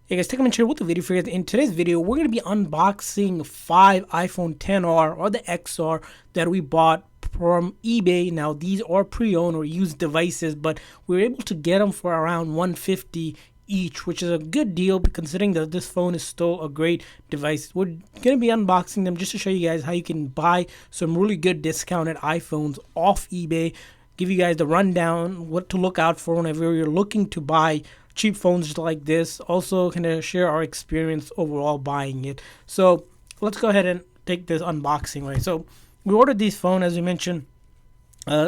Hey guys, take a minute here with the video for you. In today's video, we're going to be unboxing 5 iPhone XR or the XR that we bought from eBay. Now, these are pre-owned or used devices, but we were able to get them for around 150 each, which is a good deal considering that this phone is still a great device. We're going to be unboxing them just to show you guys how you can buy some really good discounted iPhones off eBay. Give you guys the rundown, what to look out for whenever you're looking to buy cheap phones just like this. Also, kind of share our experience overall buying it. So let's go ahead and take this unboxing, right? So we ordered these phone, as we mentioned,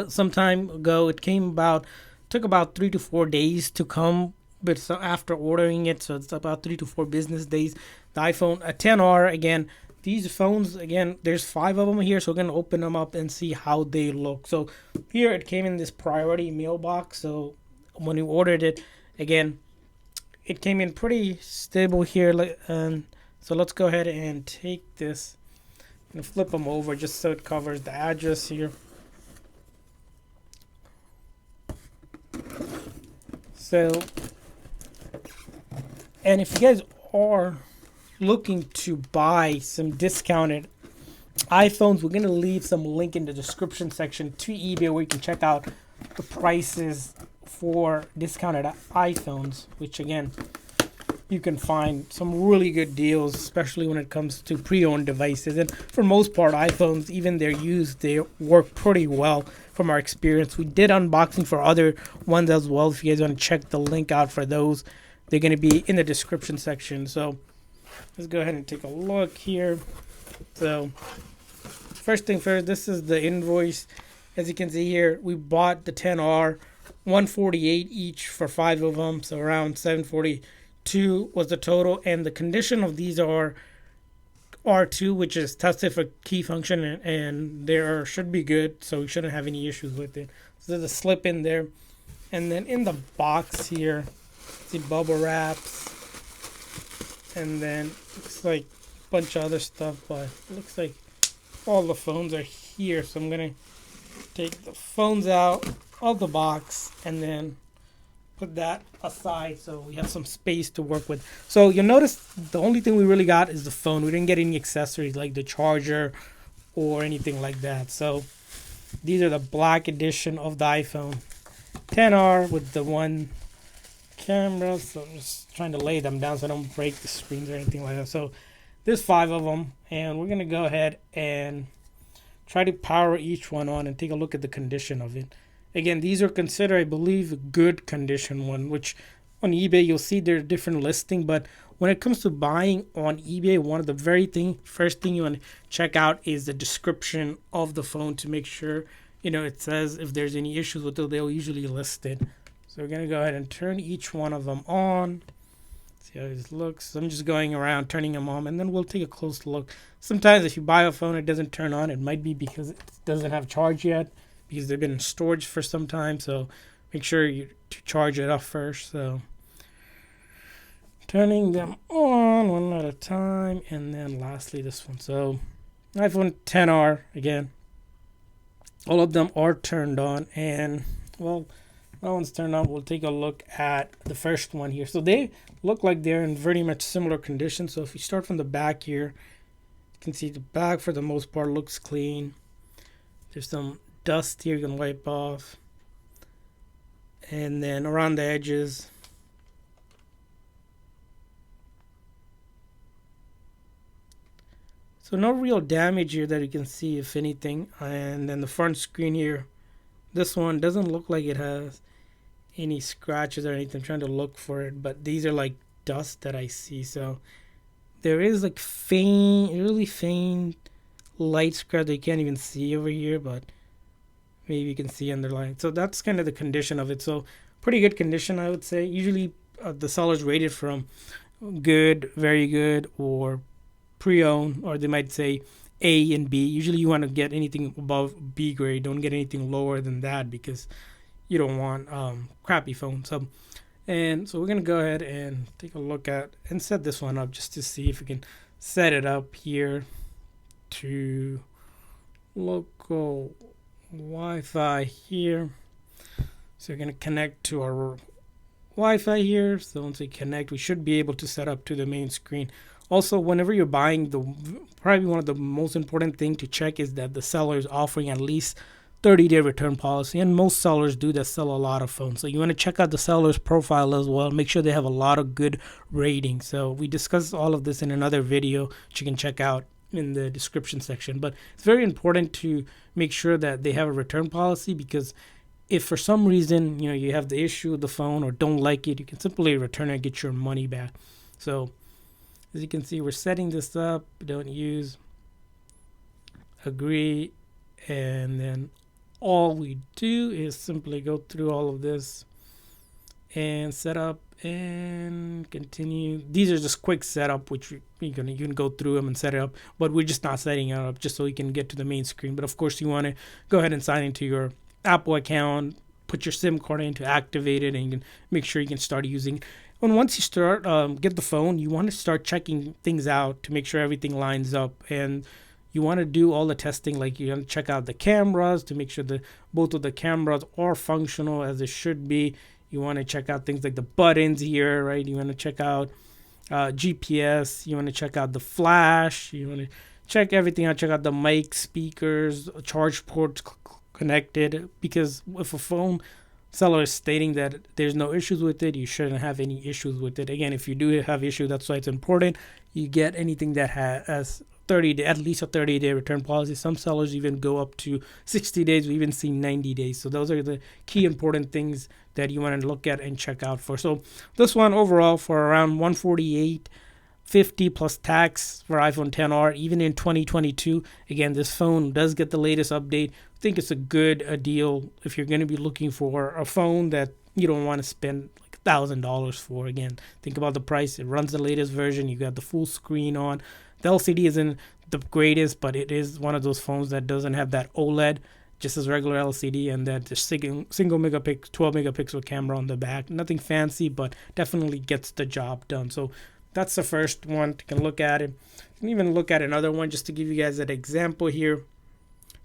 some time ago. It came about, took about 3 to 4 days to come, but so after ordering it, so it's about 3 to 4 business days. The iPhone 10R, again, these phones, again, there's 5 of them here, so we're gonna open them up and see how they look. So here it came in this priority mailbox. So when we ordered it, again, it came in pretty stable here. And so let's go ahead and take this and flip them over just so it covers the address here. So, and if you guys are looking to buy some discounted iPhones, we're going to leave some link in the description section to eBay where you can check out the prices for discounted iPhones, which again, you can find some really good deals, especially when it comes to pre-owned devices. And for most part, iPhones, even they're used, they work pretty well from our experience. We did unboxing for other ones as well. If you guys want to check the link out for those, they're going to be in the description section. So let's go ahead and take a look here. So first thing first, this is the invoice. As you can see here, we bought the 10R, 148 each for 5 of them, so around 742 was the total. And the condition of these are R2, which is tested for key function, and they should be good, so we shouldn't have any issues with it. So there's a slip in there, and then in the box here, see bubble wraps, and then looks like a bunch of other stuff, but it looks like all the phones are here. So I'm gonna take the phones out of the box and then put that aside so we have some space to work with. So you'll notice the only thing we really got is the phone. We didn't get any accessories like the charger or anything like that. So these are the black edition of the iPhone 10R with the one camera. So I'm just trying to lay them down so I don't break the screens or anything like that. So there's 5 of them, and we're gonna go ahead and try to power each one on and take a look at the condition of it. Again, these are considered, I believe, good condition one, which on eBay you'll see they're different listing. But when it comes to buying on eBay, one of the first thing you want to check out is the description of the phone to make sure, it says if there's any issues with it, they'll usually list it. So we're gonna go ahead and turn each one of them on. See how this looks. So I'm just going around turning them on, and then we'll take a close look. Sometimes if you buy a phone it doesn't turn on, it might be because it doesn't have charge yet, because they've been in storage for some time. So make sure you to charge it up first. So turning them on one at a time, and then lastly this one. So iPhone 10R, again, all of them are turned on, and well, that one's turned on. We'll take a look at the first one here. So they look like they're in very much similar condition. So if you start from the back here, you can see the back for the most part looks clean. There's some dust here you can wipe off, and then around the edges, so no real damage here that you can see, if anything. And then the front screen here, this one doesn't look like it has any scratches or anything. I'm trying to look for it, but these are like dust that I see. So there is like faint, really faint light scratch that you can't even see over here, but maybe you can see underlying. So that's kind of the condition of it. So pretty good condition, I would say. Usually the sellers rated from good, very good, or pre-owned, or they might say A and B. Usually you want to get anything above B grade. Don't get anything lower than that, because you don't want crappy phones. And so we're going to go ahead and take a look at and set this one up just to see if we can set it up here to local Wi-Fi here. So we're going to connect to our Wi-Fi here. So once we connect, we should be able to set up to the main screen. Also, whenever you're buying, probably one of the most important thing to check is that the seller is offering at least 30-day return policy, and most sellers do that sell a lot of phones. So you want to check out the seller's profile as well. Make sure they have a lot of good ratings. So we discussed all of this in another video, which you can check out in the description section. But it's very important to make sure that they have a return policy, because if for some reason you have the issue with the phone or don't like it, you can simply return it and get your money back. So as you can see, we're setting this up. Don't use, agree, and then all we do is simply go through all of this and set up and continue. These are just quick setup, which you can go through them and set it up, but we're just not setting it up just so you can get to the main screen. But of course, you want to go ahead and sign into your Apple account, put your SIM card in to activate it, and you can make sure you can start using it. And once you start get the phone, you want to start checking things out to make sure everything lines up, and you want to do all the testing. Like you want to check out the cameras to make sure that both of the cameras are functional as it should be. You want to check out things like the buttons here, right? You want to check out GPS. You want to check out the flash. You want to check everything out. Check out the mic, speakers, charge ports connected, because if a phone seller is stating that there's no issues with it, you shouldn't have any issues with it. Again, if you do have issues, that's why it's important you get anything that has 30 day, at least a 30-day return policy. Some sellers even go up to 60 days. We even see 90 days. So those are the key important things that you want to look at and check out for. So this one overall for around $148.50 plus tax for iPhone XR, even in 2022. Again, this phone does get the latest update. I think it's a good deal if you're going to be looking for a phone that you don't want to spend like $1,000 for. Again, think about the price. It runs the latest version. You got the full screen on. The LCD isn't the greatest, but it is one of those phones that doesn't have that OLED, just as regular LCD, and that the single megapixel, 12 megapixel camera on the back. Nothing fancy, but definitely gets the job done. So that's the first one. You can look at it. You can even look at another one just to give you guys an example here.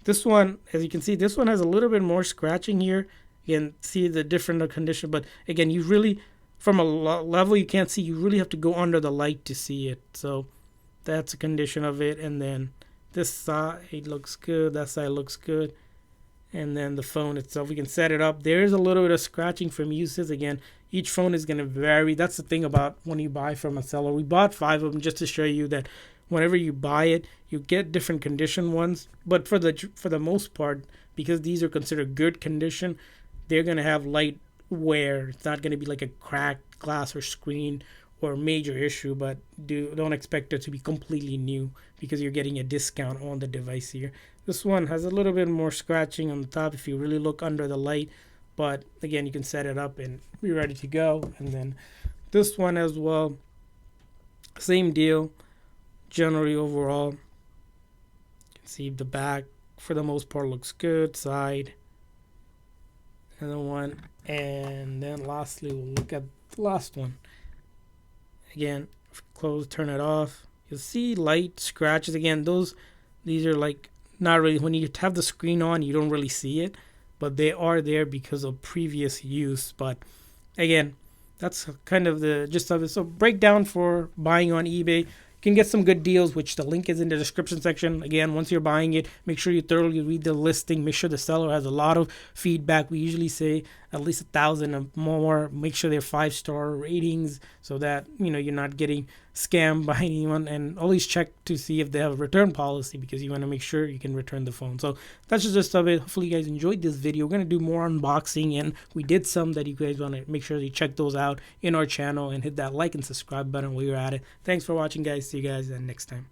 This one, as you can see, this one has a little bit more scratching here. You can see the different condition, but again, you really, from a level you can't see, you really have to go under the light to see it. So that's a condition of it. And then this side looks good, that side looks good. And then the phone itself, we can set it up. There is a little bit of scratching from uses. Again, each phone is going to vary. That's the thing about when you buy from a seller. We bought 5 of them just to show you that whenever you buy it, you get different condition ones. But for the most part, because these are considered good condition, they're going to have light wear. It's not going to be like a cracked glass or screen or major issue, but don't expect it to be completely new because you're getting a discount on the device here. This one has a little bit more scratching on the top if you really look under the light, but again, you can set it up and be ready to go. And then this one as well, same deal. Generally overall, you can see the back for the most part looks good. Side, another one, and then lastly we'll look at the last one. Again, close, turn it off. You'll see light scratches. Again, these are like not really, when you have the screen on, you don't really see it, but they are there because of previous use. But again, that's kind of the gist of it. So breakdown for buying on eBay. You can get some good deals, which the link is in the description section. Again, once you're buying it, make sure you thoroughly read the listing. Make sure the seller has a lot of feedback. We usually say at least 1,000 or more. Make sure they're 5-star ratings so that you're not getting scammed by anyone. And always check to see if they have a return policy, because you want to make sure you can return the phone. So that's just the gist of it. Hopefully you guys enjoyed this video. We're going to do more unboxing, and we did some that you guys want to make sure you check those out in our channel and hit that like and subscribe button while you're at it. Thanks for watching, guys. See you guys next time.